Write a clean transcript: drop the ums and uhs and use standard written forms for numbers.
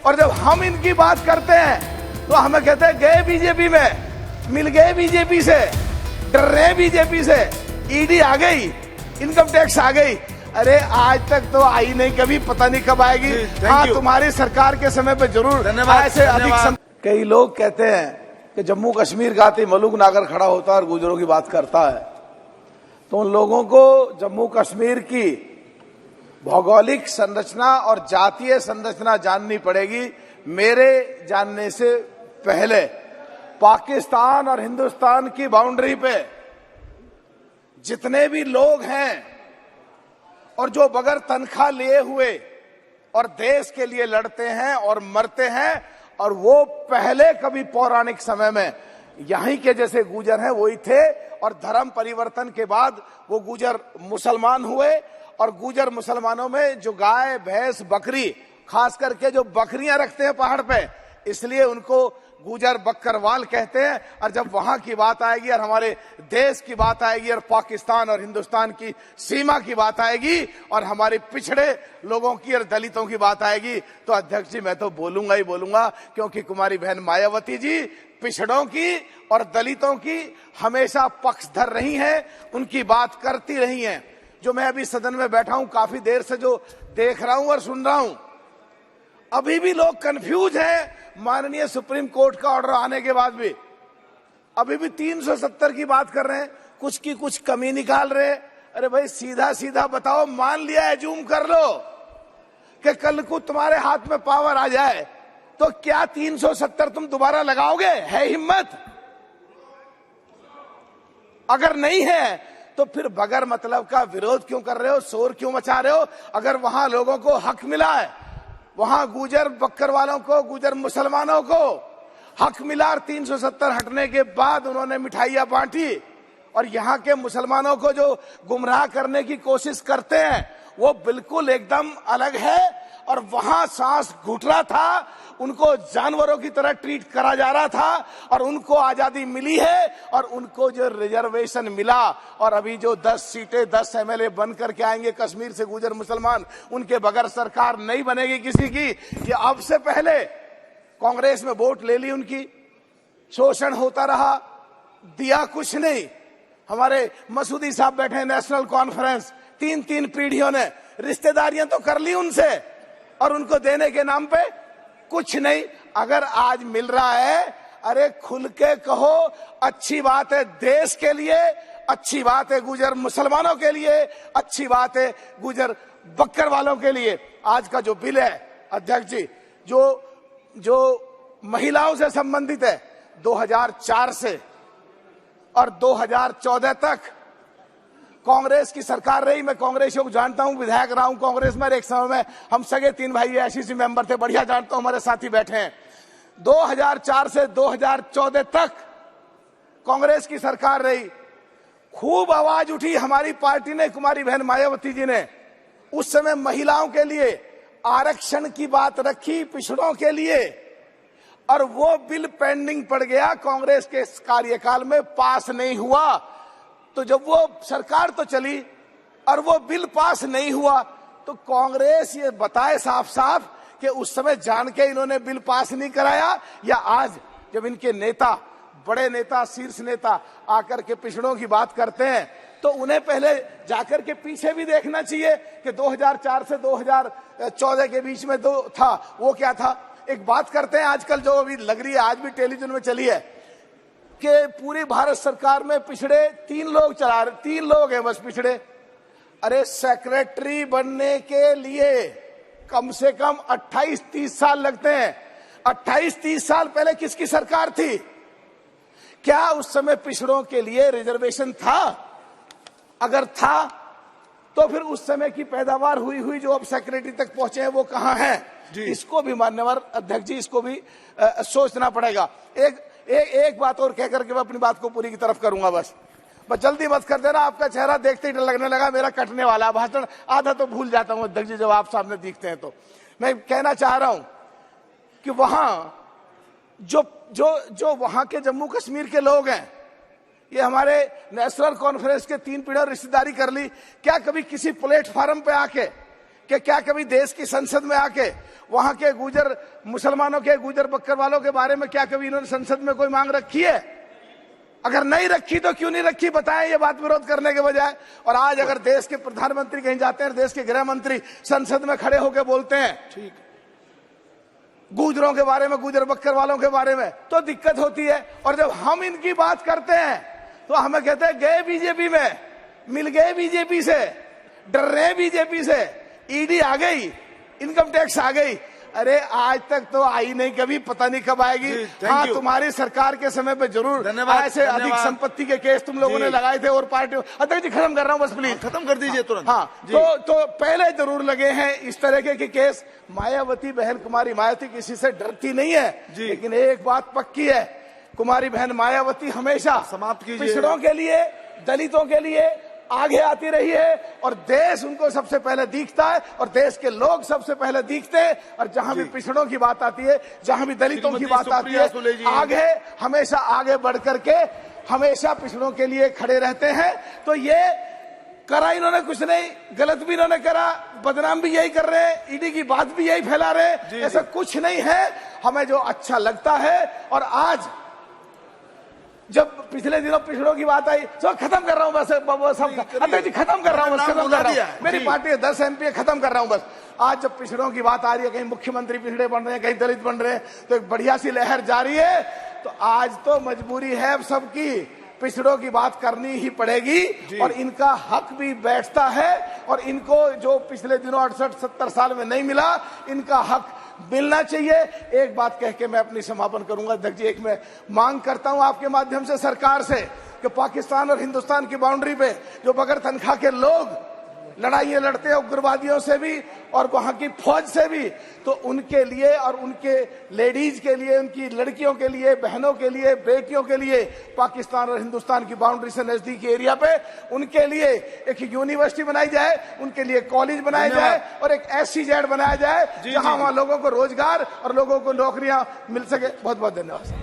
और जब हम इनकी बात करते हैं तो हमें कहते हैं गए बीजेपी में, मिल गए बीजेपी से, डर रहे बीजेपी से, ईडी आ गई, इनकम टैक्स आ गई। अरे आज तक तो आई नहीं, कभी पता नहीं कब आएगी। हाँ, तुम्हारी सरकार के समय पे जरूर ऐसे अधिक। कई लोग कहते हैं कि जम्मू कश्मीर का आते मलूक नागर खड़ा होता है और गुजरों की बात करता है, तो उन लोगों को जम्मू कश्मीर की भौगोलिक संरचना और जातीय संरचना जाननी पड़ेगी। मेरे जानने से पहले पाकिस्तान और हिंदुस्तान की बाउंड्री पे जितने भी लोग हैं और जो बगैर तनख्वाह लिए हुए और देश के लिए लड़ते हैं और मरते हैं, और वो पहले कभी पौराणिक समय में यहीं के जैसे गुजर हैं वही थे, और धर्म परिवर्तन के बाद वो गुजर मुसलमान हुए, और गुजर मुसलमानों में जो गाय भैंस बकरी, खास करके जो बकरियां रखते हैं पहाड़ पे, इसलिए उनको गुजर बकरवाल कहते हैं। और जब वहां की बात आएगी और हमारे देश की बात आएगी और पाकिस्तान और हिंदुस्तान की सीमा की बात आएगी और हमारे पिछड़े लोगों की और दलितों की बात आएगी, तो अध्यक्ष जी मैं तो बोलूंगा ही बोलूंगा, क्योंकि कुमारी बहन मायावती जी पिछड़ों की और दलितों की हमेशा पक्षधर रही हैं, उनकी बात करती रही हैं। जो मैं अभी सदन में बैठा हूं, काफी देर से जो देख रहा हूं और सुन रहा हूं, अभी भी लोग कंफ्यूज हैं। माननीय सुप्रीम कोर्ट का ऑर्डर आने के बाद भी अभी भी 370 की बात कर रहे हैं, कुछ की कुछ कमी निकाल रहे हैं। अरे भाई सीधा सीधा बताओ, मान लिया है, जूम कर लो कि कल को तुम्हारे हाथ में पावर आ जाए तो क्या 370 तुम दोबारा लगाओगे? है हिम्मत? अगर नहीं है तो फिर बगैर मतलब का विरोध क्यों कर रहे हो, शोर क्यों मचा रहे हो? अगर वहां लोगों को हक मिला है, वहां गुजर बक्कर वालों को, गुजर मुसलमानों को हक मिला, 370 हटने के बाद उन्होंने मिठाइयां बांटी, और यहाँ के मुसलमानों को जो गुमराह करने की कोशिश करते हैं वो बिल्कुल एकदम अलग है। और वहां सांस घुट रहा था, उनको जानवरों की तरह ट्रीट करा जा रहा था, और उनको आजादी मिली है, और उनको जो रिजर्वेशन मिला, और अभी जो 10 सीटें 10 MLA बन करके आएंगे कश्मीर से गुजर मुसलमान, उनके बगैर सरकार नहीं बनेगी किसी की। ये अब से पहले कांग्रेस में वोट ले ली उनकी, शोषण होता रहा, दिया कुछ नहीं। हमारे मसूदी साहब बैठे हैं नेशनल कॉन्फ्रेंस, 3 पीढ़ियों ने रिश्तेदारियां तो कर ली उनसे, और उनको देने के नाम पे कुछ नहीं। अगर आज मिल रहा है, अरे खुल के कहो, अच्छी बात है देश के लिए, अच्छी बात है गुजर मुसलमानों के लिए, अच्छी बात है गुजर बक्कर वालों के लिए। आज का जो बिल है अध्यक्ष जी, जो महिलाओं से संबंधित है, 2004 से और 2014 तक कांग्रेस की सरकार रही। मैं कांग्रेसियों को जानता हूं, विधायक रहा हूं कांग्रेस में, एक समय में हम सगे 3 भाई ICC मेंबर थे, बढ़िया जानता हूं, हमारे साथी बैठे हैं। 2004 से 2014 तक कांग्रेस की सरकार रही। खूब आवाज उठी हमारी पार्टी ने, कुमारी बहन मायावती जी ने उस समय महिलाओं के लिए आरक्षण की बात रखी, पिछड़ों के लिए, और वो बिल पेंडिंग पड़ गया, कांग्रेस के कार्यकाल में पास नहीं हुआ। तो जब वो सरकार तो चली और वो बिल पास नहीं हुआ, तो कांग्रेस ये बताए साफ साफ कि उस समय जान के इन्होंने बिल पास नहीं कराया, या आज जब इनके नेता, बड़े नेता, शीर्ष नेता आकर के पिछड़ों की बात करते हैं, तो उन्हें पहले जाकर के पीछे भी देखना चाहिए कि 2004 से 2014 के बीच में जो था वो क्या था। एक बात करते हैं आजकल जो अभी लग रही है, आज भी टेलीविजन में चली है, कि पूरी भारत सरकार में पिछड़े 3 लोग चला रहे, 3 लोग हैं बस पिछड़े। अरे सेक्रेटरी बनने के लिए कम से कम 28-30 साल लगते हैं। 28-30 साल पहले किसकी सरकार थी? क्या उस समय पिछड़ों के लिए रिजर्वेशन था? अगर था तो फिर उस समय की पैदावार हुई जो अब सेक्रेटरी तक पहुंचे हैं वो कहां है? इसको भी मान्यवर अध्यक्ष जी, इसको भी सोचना पड़ेगा। एक बात और कहकर के मैं अपनी बात को पूरी की तरफ करूंगा, बस जल्दी मत कर देना, आपका चेहरा देखते ही डर लगने लगा मेरा कटने वाला। भाषण आधा तो भूल जाता हूं अध्यक्ष जी जब आप सामने दिखते हैं। तो मैं कहना चाह रहा हूं कि वहां जो वहां के जम्मू कश्मीर के लोग हैं, ये हमारे नेशनल कॉन्फ्रेंस के 3 पीढ़ियों रिश्तेदारी कर ली, क्या कभी किसी प्लेटफार्म पे आके कि क्या कभी देश की संसद में आके वहां के गुजर मुसलमानों के, गुजर बकरवालों के बारे में क्या कभी इन्होंने संसद में कोई मांग रखी है? अगर नहीं रखी तो क्यों नहीं रखी बताएं, ये बात विरोध करने के बजाय। और आज अगर देश के प्रधानमंत्री कहीं जाते हैं, देश के गृह मंत्री संसद में खड़े होकर बोलते हैं ठीक गुजरों के बारे में, गुजर बकरवालों के बारे में, तो दिक्कत होती है। और जब हम इनकी बात करते हैं तो हमें कहते हैं गए बीजेपी में, मिल गए बीजेपी से, डर रहे बीजेपी से, ईडी आ गई, इनकम टैक्स आ गई। अरे आज तक तो आई नहीं, कभी पता नहीं कब आएगी। हाँ, तुम्हारी सरकार के समय पे जरूर ऐसे अधिक संपत्ति के केस तुम लोगों ने लगाए थे और पार्टी। अध्यक्ष जी खत्म कर रहा हूँ बस, प्लीज खत्म कर दीजिए तुरंत। हाँ, तो पहले जरूर लगे हैं इस तरह के केस। मायावती बहन कुमारी मायावती किसी से डरती नहीं है, लेकिन एक बात पक्की है, कुमारी बहन मायावती हमेशा समाप्त कीजिए, पिछड़ों के लिए, दलितों के लिए आगे आती रही है। और देश उनको सबसे पहले दिखता है और देश के लोग सबसे पहले दिखते हैं। और जहां भी पिछड़ों की बात आती है, जहां भी दलितों की बात आती है, आगे हमेशा आगे बढ़ करके हमेशा पिछड़ों के लिए खड़े रहते हैं। तो ये करा इन्होंने कुछ नहीं, गलत भी इन्होंने करा, बदनाम भी यही कर रहे हैं, ईडी की बात भी यही फैला रहे हैं। ऐसा कुछ नहीं है। हमें जो अच्छा लगता है, और आज जब पिछले दिनों पिछड़ों की बात आई, तो खत्म कर रहा हूं बस, अध्यक्ष जी खत्म कर रहा हूं बस, खत्म कर रहा हूं। मेरी पार्टी है 10 MP, खत्म कर रहा हूं बस। आज जब पिछड़ों की बात आ रही है, कहीं मुख्यमंत्री पिछड़े बन रहे हैं, कहीं दलित बन रहे हैं, तो एक बढ़िया सी लहर जारी है। तो आज तो मजबूरी है अब सबकी, पिछड़ों की बात करनी ही पड़ेगी। और इनका हक भी बैठता है, और इनको जो पिछले दिनों 68-70 साल में नहीं मिला, इनका हक मिलना चाहिए। एक बात कह के मैं अपनी समापन करूंगा अध्यक्ष जी। एक मैं मांग करता हूं आपके माध्यम से सरकार से कि पाकिस्तान और हिंदुस्तान की बाउंड्री पे जो बगैर तनख्वाह के लोग लड़ाइयां लड़ते हैं उग्रवादियों से भी और वहां की फौज से भी, तो उनके लिए और उनके लेडीज के लिए, उनकी लड़कियों के लिए, बहनों के लिए, बेटियों के लिए पाकिस्तान और हिंदुस्तान की बाउंड्री से नजदीकी एरिया पे उनके लिए एक यूनिवर्सिटी बनाई जाए, उनके लिए कॉलेज बनाया जाए और एक SEZ बनाया जाए, जहां वहां लोगों को रोजगार और लोगों को नौकरियां मिल सके। बहुत बहुत धन्यवाद।